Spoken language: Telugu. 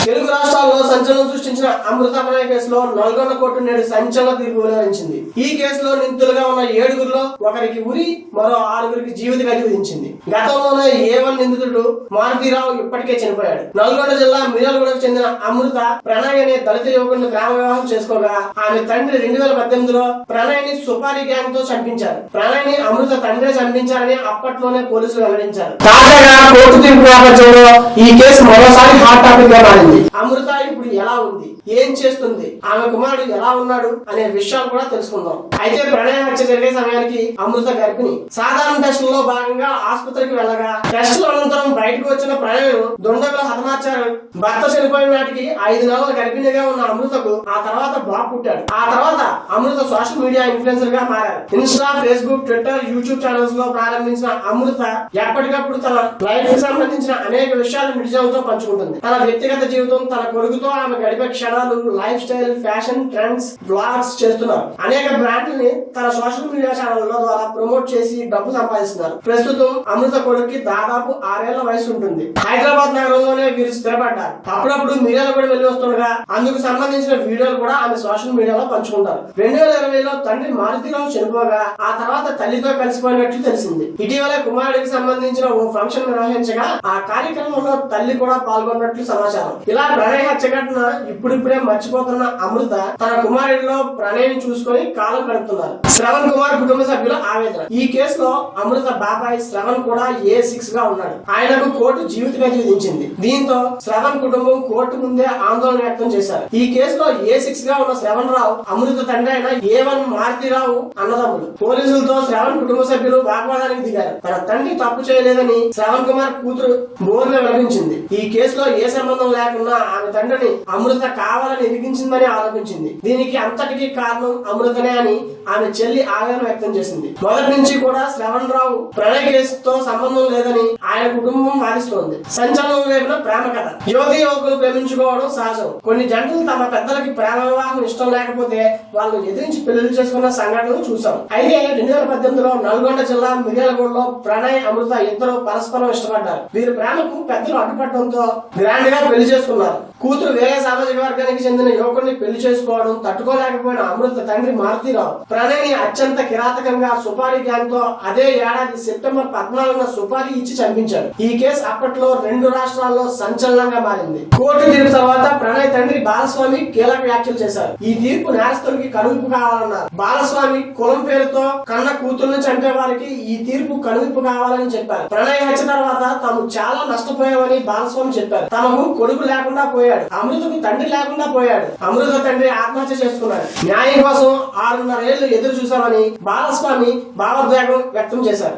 తెలుగు రాష్ట్రాల్లో సంచలనం సృష్టించిన అమృత ప్రణయ్ కేసులో నల్గొండ కోర్టు నేడు సంచలన తీర్పు వెలువరించింది. ఈ కేసులో నిందితులుగా ఉన్న 7గురిలో ఒకరికి ఉరి, మరో 6గురికి జీవిత ఖైదు విధించింది. గతంలోనే A1 నిందితుడు మారుతీరావు ఇప్పటికే చనిపోయాడు. నల్గొండ జిల్లా మిర్యాలగూడకు చెందిన అమృత ప్రణయ్ అనే దళిత యువకుడిని ప్రేమ వివాహం చేసుకోగా ఆమె తండ్రి 2018లో ప్రణయ్ ని సుపారీ గ్యాంగ్ తో చంపించారు. ప్రణయ్ ని అమృత తండ్రి చంపించారని అప్పట్లోనే పోలీసులు వెల్లడించారు. తాజాగా కోర్టు తీర్పు నేపథ్యంలో ఈ కేసు మరోసారి హాట్ టాపిక్ గా మారింది. అమృత ఇప్పుడు ఎలా ఉంది, ఏం చేస్తుంది, ఆమె కుమారుడు ఎలా ఉన్నాడు అనే విషయాలు కూడా తెలుసుకుందాం. అయితే ప్రణయ్ హత్య జరిగే సమయానికి అమృత గర్భిణి. సాధారణ టెస్టుల్లో భాగంగా ఆసుపత్రికి వెళ్ళగా టెస్టుల అనంతరం బయటకు వచ్చిన ప్రణయ్ దుండగులు హతమార్చారు. భర్త చనిపోయిన నాటికి 5 నెలల గర్భిణిగా ఉన్న అమృతకు ఆ తర్వాత బాబు పుట్టాడు. ఆ తర్వాత అమృత సోషల్ మీడియా ఇన్ఫ్లుయెన్సర్ గా మారారు. Insta, Facebook, Twitter, YouTube channels లో ప్రారంభించిన అమృత ఎప్పటికప్పుడు తన లైఫ్ కి సంబంధించిన అనేక విషయాలు నిజాలతో పంచుకుంటుంది. తన వ్యక్తిగత జీవితం, తన కొడుకుతో ఆమె గడిపే క్షణాలు, lifestyle, fashion trends, blogs చేస్తున్నారు. అనేక బ్రాండ్లని తన సోషల్ మీడియా ఛానళ్ల ద్వారా ప్రమోట్ చేసి డబ్బు సంపాదిస్తున్నారు. ప్రస్తుతం అమృత కొడుకుకి దాదాపు 6 ఏళ్ల వయసు ఉంటుంది. హైదరాబాద్ నగరంలోనే వీరు స్థిరపడ్డారు. అప్పుడప్పుడు మిర్యాలగూడ వెళ్లి వస్తుండగా అందుకు సంబంధించిన వీడియోలు కూడా ఆమె సోషల్ మీడియాలో పంచుకుంటారు. 2020లో తండ్రి మారుతీరావు చనిపోగా ఆ తర్వాత తల్లితో కలిసిపోయినట్లు తెలిసింది. ఇటీవల కుమారుడికి సంబంధించిన ఓ ఫంక్షన్ నిర్వహించగా ఆ కార్యక్రమంలో తల్లి కూడా పాల్గొన్నట్లు సమాచారం. ఇలా ప్రణయ్ హత్య ఘటన ఇప్పుడిప్పుడే మర్చిపోతున్న అమృత తన కుమారుడిలో ప్రణయ్ని చూసుకొని కాలం గడుపుతున్నారు. శ్రవణ్ కుమార్ కుటుంబ సభ్యుల ఆవేదన. ఈ కేసులో అమృత బాబాయ్ శ్రవణ్ కూడా A6 గా ఉన్నాడు. ఆయనకు కోర్టు జీవిత ఖైదు విధించింది. దీంతో శ్రవణ్ కుటుంబం కోర్టు ముందే ఆందోళన వ్యక్తం చేశారు. ఈ కేసులో A6 గా ఉన్న శ్రవణ్ రావు అమృత తండ్రి అయిన A1 మారుతీరావు అన్నదమ్ములు. పోలీసులతో శ్రవణ్ కుటుంబ సభ్యులు వాగ్వాదానికి దిగారు. తన తండ్రి తప్పు చేయలేదని శ్రవణ్ కుమార్ కూతురు బోర్లు వెల్లడించింది. ఈ కేసులో ఏ సంబంధం లేకుండా ఆమె తండ్రిని అమృత కావాలని ఇరిగించిందని ఆరోపించింది. దీనికి అంతటికీ కారణం అమృతనే అని ఆమె చెల్లి ఆవేదన వ్యక్తం చేసింది. మొదటి నుంచి కూడా శ్రవణ్ రావు ప్రణయ్ కేసుతో సంబంధం లేదని ఆయన కుటుంబం వాదిస్తోంది. సంచలనం లేపిన ప్రేమ కథ. యువతి యువకులు ప్రేమించుకోవడం సహజం. కొన్ని జంటలు తమ పెద్దలకి ప్రేమ వివాహం ఇష్టం లేకపోతే వాళ్ళు ఎదిరించి పెళ్లి చేసుకున్న సంఘటనలు చూసాం. అయితే 2018లో నల్గొండ జిల్లా మిర్యాలగూడలో ప్రణయ్, అమృత ఇద్దరు పరస్పరం ఇష్టపడ్డారు. వీరి ప్రేమకు పెద్దలు అడ్డుపడడంతో గ్రాండ్ గా పెళ్లి చేసుకున్నారు. కూతురు వేరే సామాజిక వర్గానికి చెందిన యువకుడిని పెళ్లి చేసుకోవడం తట్టుకోలేకపోయిన అమృత తండ్రి మారుతీరావు ప్రణయ్ ని అత్యంత కిరాతకంగా సుపారీ గ్యాంగ్ తో అదే ఏడాది సెప్టెంబర్ 14న సుపారీ ఇచ్చి చంపించారు. ఈ కేసు అప్పట్లో 2 రాష్ట్రాల్లో సంచలనంగా మారింది. కోర్టు తీర్పు తర్వాత ప్రణయ్ తండ్రి బాలస్వామి కీలక వ్యాఖ్యలు చేశారు. ఈ తీర్పు నేరస్తులకి కనువిప్పు కావాలన్నారు. బాలస్వామి కులం పేరుతో కన్న కూతుర్ని చంపే వారికి ఈ తీర్పు కనువిప్పు కావాలని చెప్పారు. ప్రణయ్ హత్య తర్వాత తాము చాలా నష్టపోయామని బాలస్వామి చెప్పారు. తమకు కొడుకు లేకుండా పోయాడు, అమృతకు తండ్రి లేకుండా పోయాడు. అమృత తండ్రి ఆత్మహత్య చేసుకున్నాడు. న్యాయం కోసం 6.5 ఏళ్లు ఎదురు చూశామని బాలస్వామి భావోద్వేగం వ్యక్తం చేశారు.